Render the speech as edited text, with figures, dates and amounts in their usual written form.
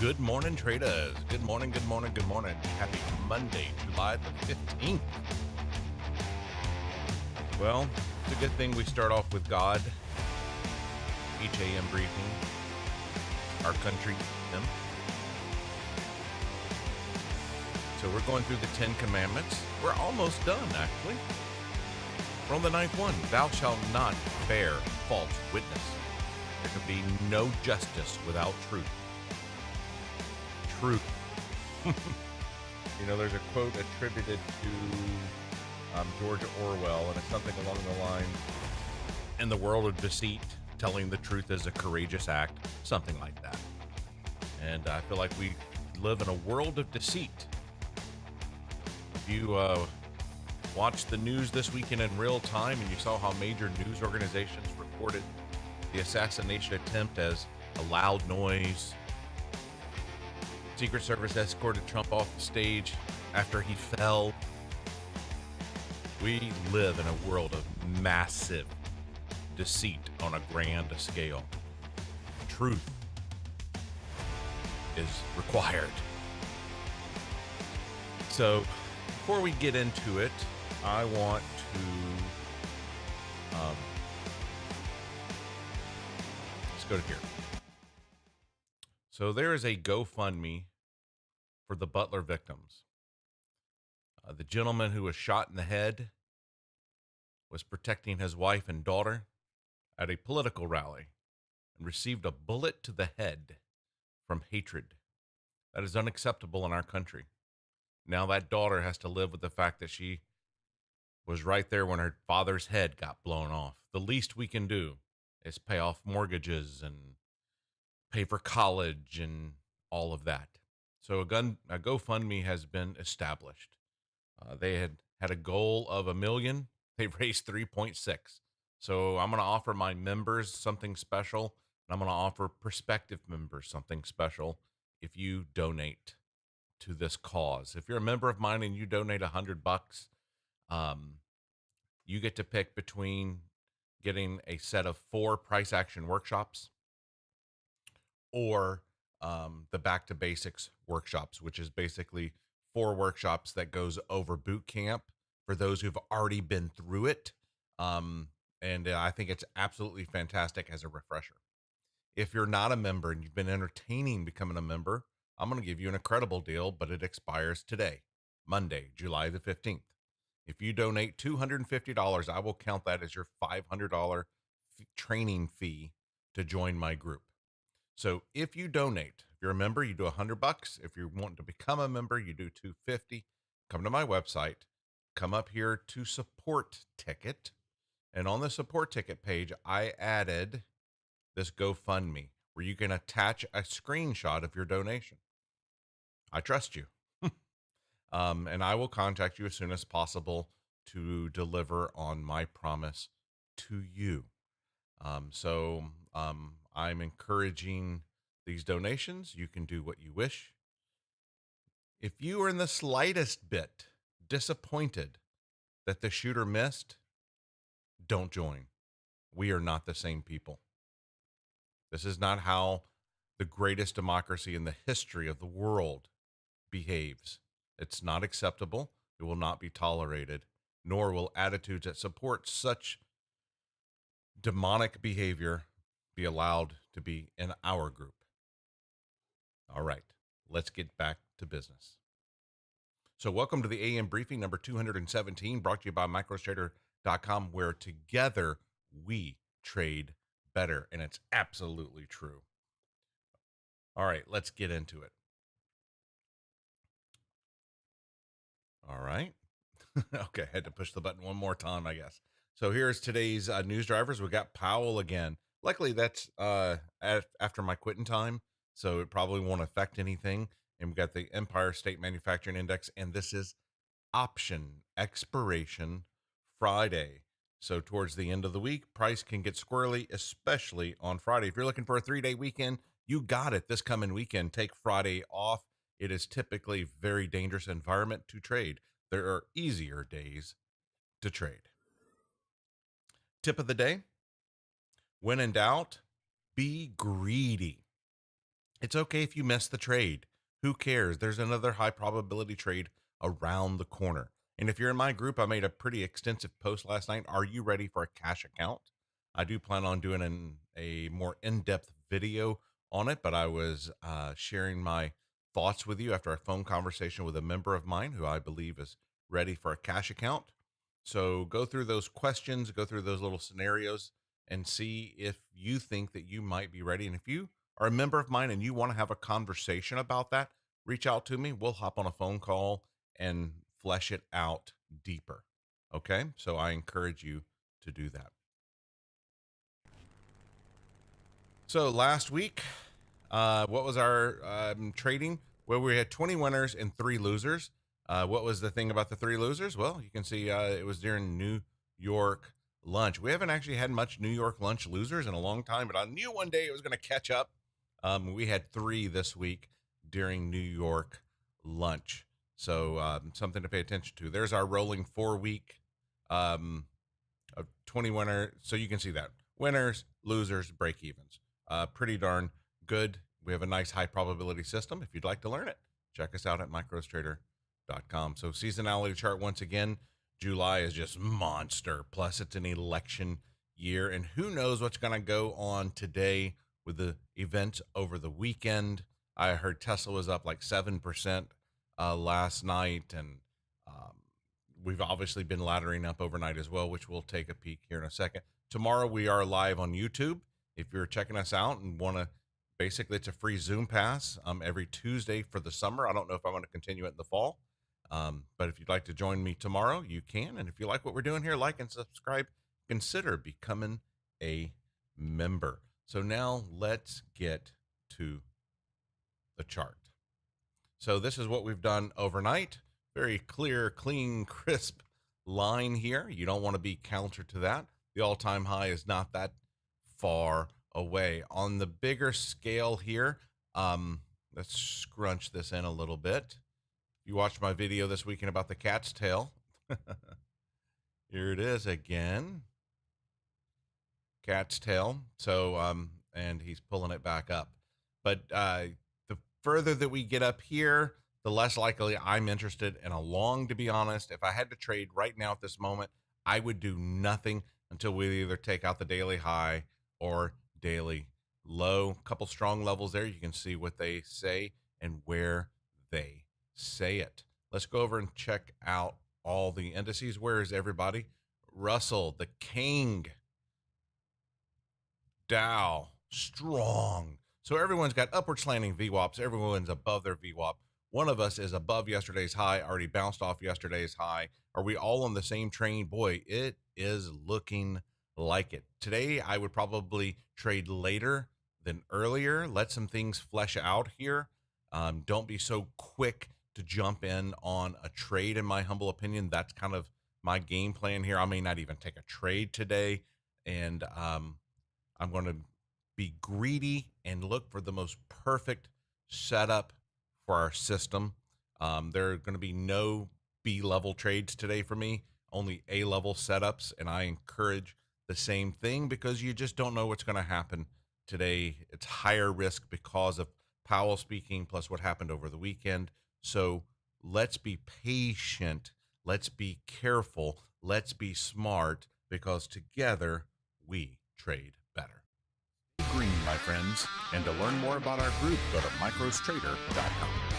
Good morning, traders. Good morning, good morning, good morning. Happy Monday, July the 15th. Well, it's a good thing we start off with God. Each AM briefing. Our country, them. So we're going through the 10 Commandments. We're almost done, actually. We're on the ninth one. Thou shalt not bear false witness. There can be no justice without truth. Truth. There's a quote attributed to George Orwell, and it's something along the lines, in the world of deceit, telling the truth is a courageous act, something like that. And I feel like we live in a world of deceit. If you watched the news this weekend in real time and you saw how major news organizations reported the assassination attempt as a loud noise, Secret Service escorted Trump off the stage after he fell. We live in a world of massive deceit on a grand scale. Truth is required. So, before we get into it, I want to let's go to here. So there is a GoFundMe for the Butler victims. The gentleman who was shot in the head was protecting his wife and daughter at a political rally and received a bullet to the head from hatred. That is unacceptable in our country. Now that daughter has to live with the fact that she was right there when her father's head got blown off. The least we can do is pay off mortgages and pay for college and all of that. So a GoFundMe has been established. They had a goal of $1 million. They raised 3.6. So I'm going to offer my members something special, and I'm going to offer prospective members something special if you donate to this cause. If you're a member of mine and you donate $100, you get to pick between getting a set of 4 price action workshops or the Back to Basics workshops, which is basically 4 workshops that goes over boot camp for those who've already been through it. And I think it's absolutely fantastic as a refresher. If you're not a member and you've been entertaining becoming a member, I'm going to give you an incredible deal, but it expires today, Monday, July the 15th. If you donate $250, I will count that as your $500 training fee to join my group. So if you donate, if you're a member, you do $100. If you want to become a member, you do $250. Come to my website, come up here to support ticket. And on the support ticket page, I added this GoFundMe where you can attach a screenshot of your donation. I trust you. And I will contact you as soon as possible to deliver on my promise to you. So I'm encouraging these donations. You can do what you wish. If you are in the slightest bit disappointed that the shooter missed, don't join. We are not the same people. This is not how the greatest democracy in the history of the world behaves. It's not acceptable. It will not be tolerated, nor will attitudes that support such demonic behavior be allowed to be in our group. All right, let's get back to business. So welcome to the AM briefing number 217, brought to you by microtrader.com, where together we trade better. And it's absolutely true. All right, let's get into it. All right. Okay, I had to push the button one more time, I guess. So here's today's news drivers. We got Powell again. Luckily, that's after my quitting time, so it probably won't affect anything. And we got the Empire State Manufacturing Index, and this is option expiration Friday. So towards the end of the week, price can get squirrely, especially on Friday. If you're looking for a 3-day weekend, you got it this coming weekend. Take Friday off. It is typically a very dangerous environment to trade. There are easier days to trade. Tip of the day: when in doubt, be greedy. It's okay if you miss the trade. Who cares? There's another high probability trade around the corner. And if you're in my group, I made a pretty extensive post last night. Are you ready for a cash account? I do plan on doing a more in-depth video on it, but I was sharing my thoughts with you after a phone conversation with a member of mine who I believe is ready for a cash account. So go through those questions, go through those little scenarios, and see if you think that you might be ready. And if you are a member of mine and you want to have a conversation about that, reach out to me. We'll hop on a phone call and flesh it out deeper. Okay. So I encourage you to do that. So last week, what was our trading? Well, we had 20 winners and 3 losers. What was the thing about the 3 losers? Well, you can see it was during New York lunch. We haven't actually had much New York lunch losers in a long time, but I knew one day it was going to catch up. We had 3 this week during New York lunch. So something to pay attention to. There's our rolling 4-week of 20 winner. So you can see that winners, losers, break evens. Pretty darn good. We have a nice high probability system. If you'd like to learn it, check us out at microstrader.com. So seasonality chart once again, July is just monster. Plus it's an election year, and who knows what's going to go on today with the events over the weekend. I heard Tesla was up like 7% last night, and we've obviously been laddering up overnight as well, which we'll take a peek here in a second. Tomorrow we are live on YouTube. If you're checking us out and want to, basically it's a free Zoom pass every Tuesday for the summer. I don't know if I want to continue it in the fall, but if you'd like to join me tomorrow, you can. And if you like what we're doing here, like and subscribe. Consider becoming a member. So now let's get to the chart. So this is what we've done overnight. Very clear, clean, crisp line here. You don't want to be counter to that. The all-time high is not that far away. On the bigger scale here, let's scrunch this in a little bit. You watched my video this weekend about the cat's tail. Here it is again. Cat's tail. So, and he's pulling it back up. But the further that we get up here, the less likely I'm interested in a long, to be honest. If I had to trade right now at this moment, I would do nothing until we either take out the daily high or daily low. A couple strong levels there. You can see what they say and where they say it. Let's go over and check out all the indices. Where is everybody? Russell, the king. Dow, strong. So everyone's got upward slanting VWAPs. Everyone's above their VWAP. One of us is above yesterday's high, already bounced off yesterday's high. Are we all on the same train? Boy, it is looking like it. Today, I would probably trade later than earlier. Let some things flesh out here. Don't be so quick to jump in on a trade, in my humble opinion. That's kind of my game plan here. I may not even take a trade today. And I'm going to be greedy and look for the most perfect setup for our system. There are going to be no B-level trades today for me, only A-level setups, and I encourage the same thing because you just don't know what's going to happen today. It's higher risk because of Powell speaking plus what happened over the weekend. So let's be patient. Let's be careful. Let's be smart because together we trade better. Green, my friends. And to learn more about our group, go to microstrader.com.